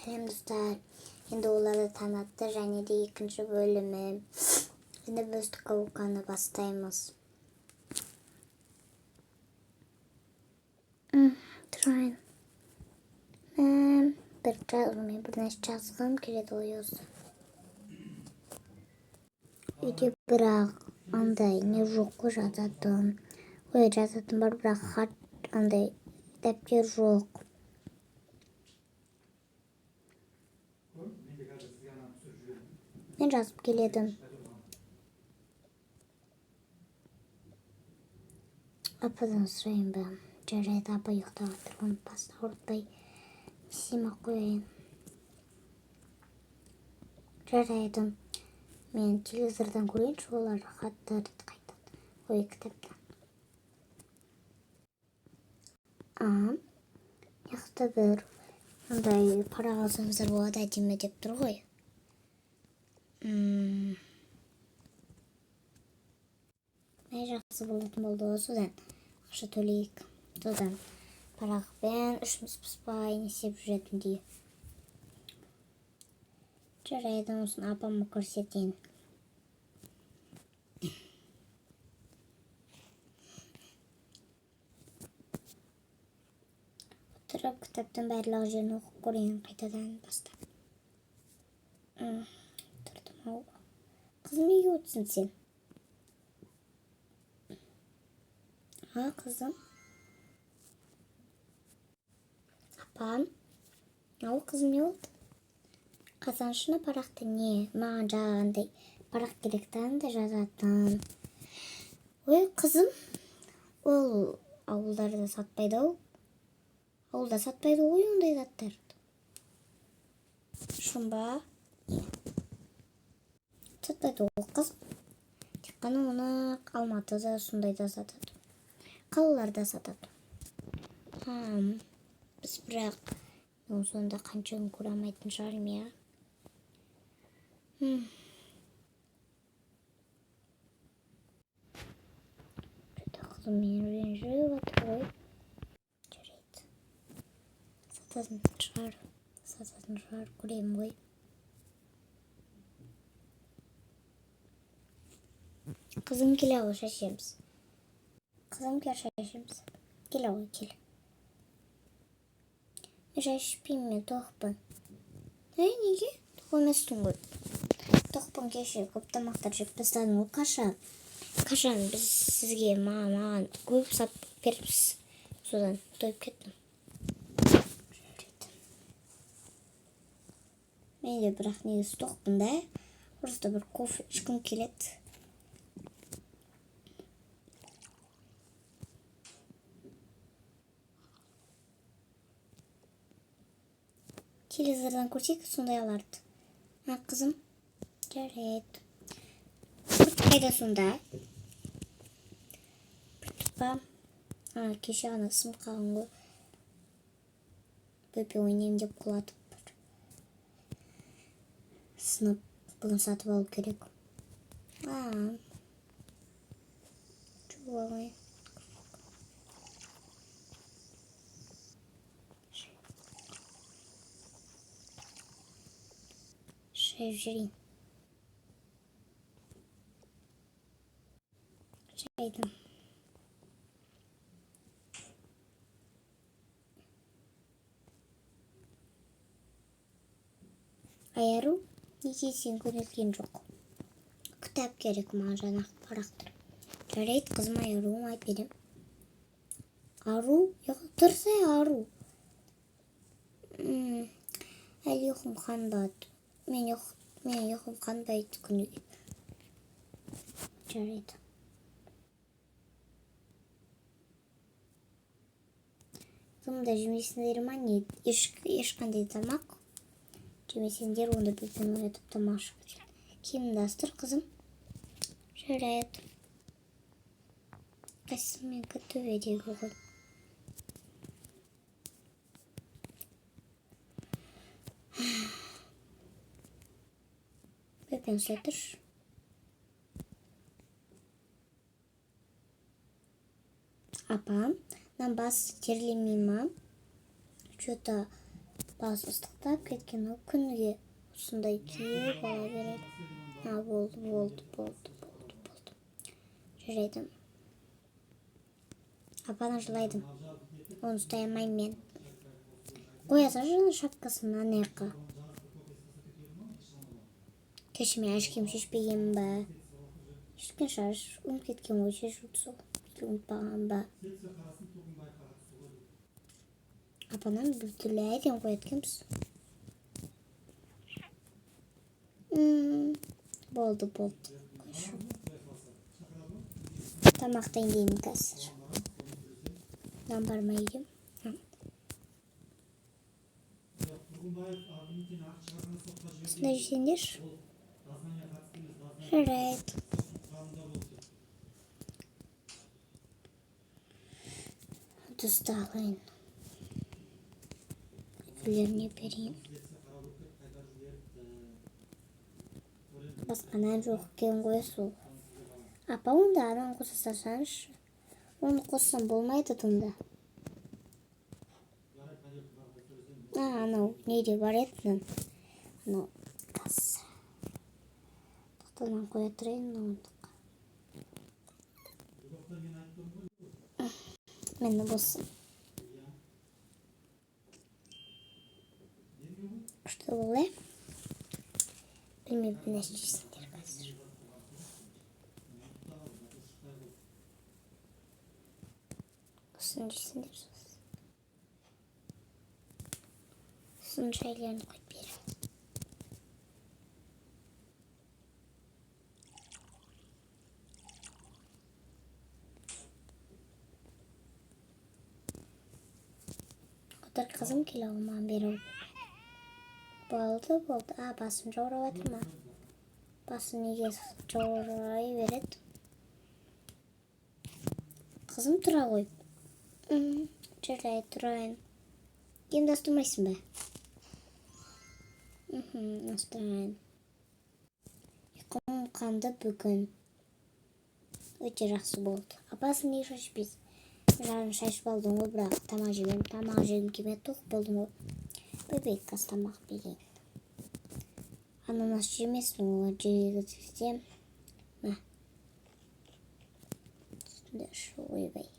Selam dostlar. Şimdi onları tanıttı. Yani de ikinci bölümü. Şimdi böstük kavukanı bastayımız. Trying. Bir çalmayı bir neş çalsam kere doluyorsun. İki bırak. Anday ne roku жазатын. Ой жазатын бар бірақ хат андай дәптер жоқ. Ben жазып келедім. Ападан сұрайын ба? Жарайды, апа ұйықтап отыр. Оны баста ауыртпай ісіме қояйын. Жарайды. Мен телевизордан көрейінші, олар хаттарды қайтады. Ой, кітаптан. Яқты бір андай пара алсаңыздар болады әдемі деп тұр ғой. Мен жақсы болатын болды осыдан ақша төлейік. Содан парақпен үшіміз пыспай несеп жүретін дей. Жарайды, осын апамы көрсетейін. Отырып кітаптың барлығы жерін оқып көрейін қайтадан бастап. Тұрдым ау. Қызым неге өтсін сен? Қызым. Апам. Ау қызым не oldu? Қазаншына парақты не? Маған жағандай парақ керектен де жазатын. Ой қызым. Ол ауылдарда сатпайды ау. Ауылда сатпайды ғой ондай заттарды. Шумба. Сатпайды ғой қызым. Тек қана оны Алматыда сондайда сатады. Қалаларда сатады. Біз бірақ сонда қаншаны көре алмайтын шығармын я. Қызым мен ренжіп отыр ғой. Жарайды. Сататын шығар, көремін ғой. Қызым келе ғой шашеміз. Қызым кел шашеміз. Келе ғой кел. Мен шашпеймін, мен тоқпын. Неге? Тоқ еместің ғой. Тоқпын кеше көп тамақтар жеп тастадың ғой. Қашан біз сізге маған көп сап беріпсіз. Содан тойып кеттім. Мен де бірақ негізі тоқпын да. Просто бір кофе ішкім келеді. Телевизордан көрсек сондай аларды. Қызым. Жарайды. Қайда сонда? Ба. Кеше ғана сым қалған ғой. Бөпе ойнайым деп құлатып бір. Сынып бүгін сатып алу керек. Чуай. Шайып жүрейін. Шайдым. Айару, неге сен көнелген жоқ? Кітап керек маған жаңағы парақтыр. Жарайды, қызым айаруым айт берем. Ару? Тұрса ару. Әлі ұйқым қанбады. Мен ұйқым қанбайды күніге. Жарайды. Қызымда жемесіндер ма не? Ешқандай тамақ. Жемесендер онда бөпені оятып тамақ ішіп кетеді. Киімді астыр қызым. Жарайды. Қайсысы менікі төбедегі ғой. Бөпені ұстатыршы. Апам, нам бас терлемей ма? Что-то Bazı ыстықтап кеткен ол күніге осындай күйе бола береді. Болды. Жүрейдім. Апаны жылайдым. Оны ұстай алмаймын мен. Қоя салшы шапкасын ана жаққа. Кеше мен ашкем шешпегенмін ба? Шешкен шығар, ұмытып кеткен ғой, шешуді сол. Ұмытпаған ба? Апанан бір түрлі әдем қояткенбіз. Болды. Тамақтан кейін қазір. Мен бармай едім. Осында жесеңдер. Жарайды. Тұзды алайын. Үйлеріне берейін. Басқанан жоқ екен ғой сол. Апа, онда ананы қоса салсаңызшы. Оны қоссам болмайды тұнда. Анау неде бар еді. Анау касса. Тақтадан қоя тұрайын ондыққа. Мені болсын. Что болай? Білмеймін, нәрсе жесіңдер қазір. Осыны жесіңдер сосын. Сосын шайларын қойып беремін. Отыр қызым келе алмаған бері. Болды. Басым жаурап жатыр ма? Басым неге жаурай береді? Қызым тұра қойып. Жарай тұрайын. Енді астырмайсың ба? Астырайын. Ұйқым қанды бүгін. Өте жақсы болды. Апасын не шашпейсің? Жарын шашып алдым ғой, бірақ тамақ жегім келмей тоқ болдым ғой. Бөбек қаз тамақ берейін. Ананас жемесің олар жегізсем. Үстінде шу ойбай.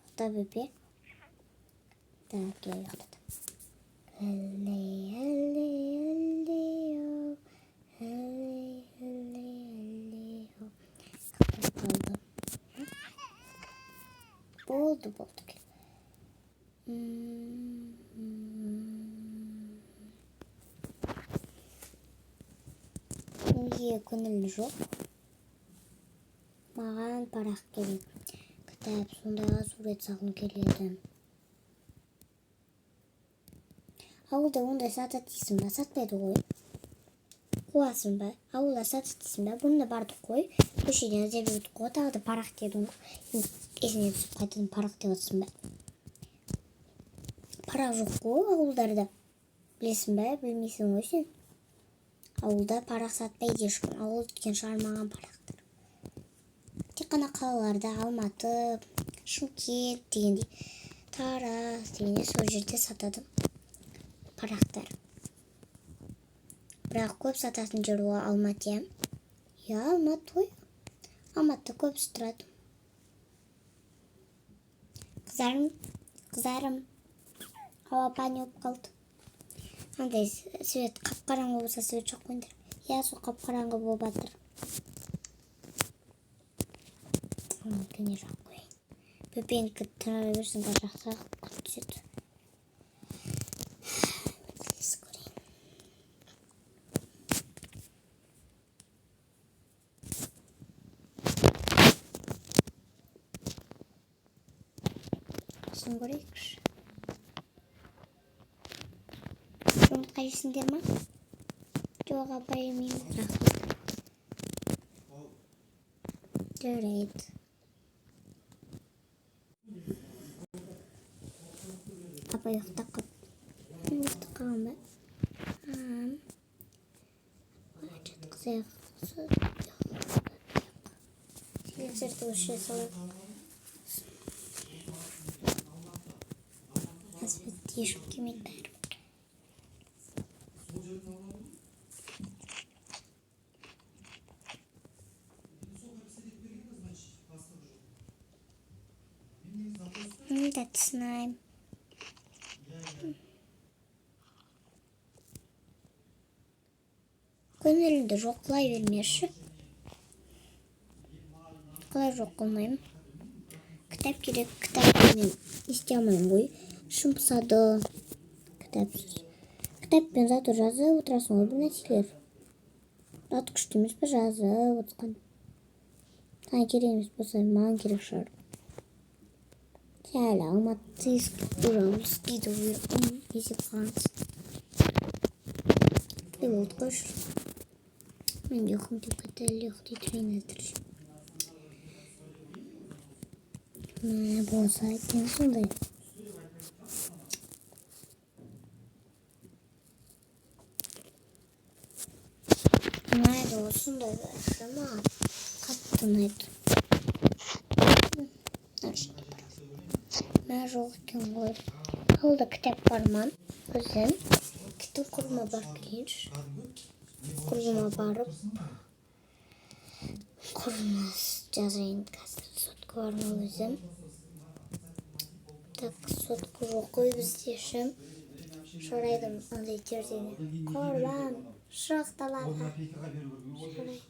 Ұқта бөбек. Так, я ұқтадым. Болды. Неге көңіл жоқ? Маған парақ керек. Кітап, сонда сурет салғым келеді. Ауылда ондай сатат дейсің ба? Сатпайды ғой. Қуасың ба? Ауылда сатат дейсің ба? Бұнда бардық қой. Көшеден іздеп жүрдік қой. Тағы да парақ дедің ғой. Есіне түсіп қайтадан парақ деп отырсың ба? Парақ жоқ қой ауылдарда. Білесің ба? Білмейсің ғой сен. Ауылда парақ сатпайды ешкім. Ауыл өткен шығармаған парақтар. Тек қана қалаларда Алматы, Шымкент дегенде, Тараз дегенде сол жерде сатады парақтар. Бірақ көп сататын жер ол Алматы. Я, Алматы ғой. Алматыда көп тұрады. Қызарым. Ауа пәне болып қалды. Андай свет қап-қараңғы болса свет жоқ қойыңдар. Я, сол қап-қараңғы болып жатыр. Көне жоқ қойын. Бөпенкі тұра берсін жақса күт түседі. Сосын көрейікші. Жұмыртқа жесіңдер ма? Жоқ, апа жемеймін. Рахмет. Жарайды. Апа ұйықтап қалған ба? Silindirde o şey salak. Nasıl değişik kemikler. That's nice. Gönlümde roklay vermiş. Kadar rok olmayayım. Kitap gerek, kitap benim isteyemem bu. Şumsadı. Kitapsız. Kitap ben zaten razı oturasın bir nesiler. Rahat kuştuğumuz bir razı oturkan. Sana gereğimiz bu zaman gerek şar. Hala ama tez duramız gidiyor. Bizi kans. Ne oldu koş? Ben yokum dikkatel yok titreyim nedir? Bu olsaydı sondayım. Nerede olsun da ama kaptın ben rolken var. Halda kitap varman. Özüm. Kitap kurma bakır. Kurma barıp. Kurmaz cazayın kasır. Sotku varma özüm. Tak sotku koy biz yaşam. Şoraydım onu itirdiğini. Korban. Şıraktalar. Şoray.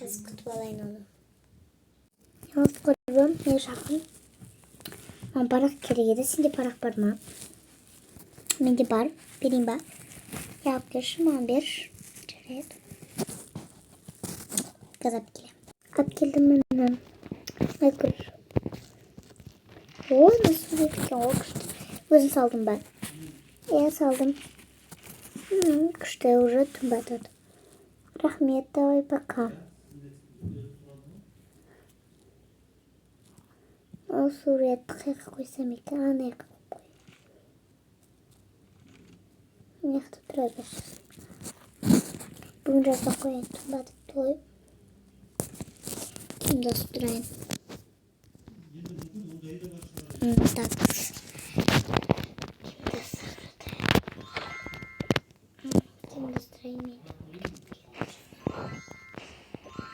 Biraz kutbalayın onu. Yalnız koyuyorum. Ne şarkın? Ben parak kere yedi. Şimdi parak parma. Mindi bar. Birim bar. Yaklaşım bir. Çerez. Gazap gele. Kap geldim ben. Ne kur? O nasıl bir fikir oldu? Özün saldım ben. Saldım. Kışta uğradım batat. Rahmet davay bakalım. O Suriye tıkık koysam iki ana yakıp koy. Yaktı biraz başlasın. Bunu biraz da koyayım. Batat koyup. Şimdi de sütüreyim. Tak. Şimdi sütüreyim.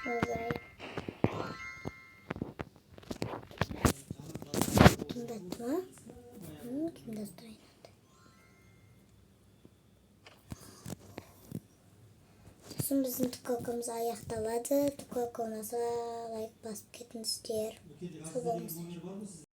Böyle. Şimdi atma. Şimdi sütüreyim. Şimdi bizim tıkalkamızı ayaktaladı. Tıkalkamıza like basıp ketiniz diğer. Sabahımız.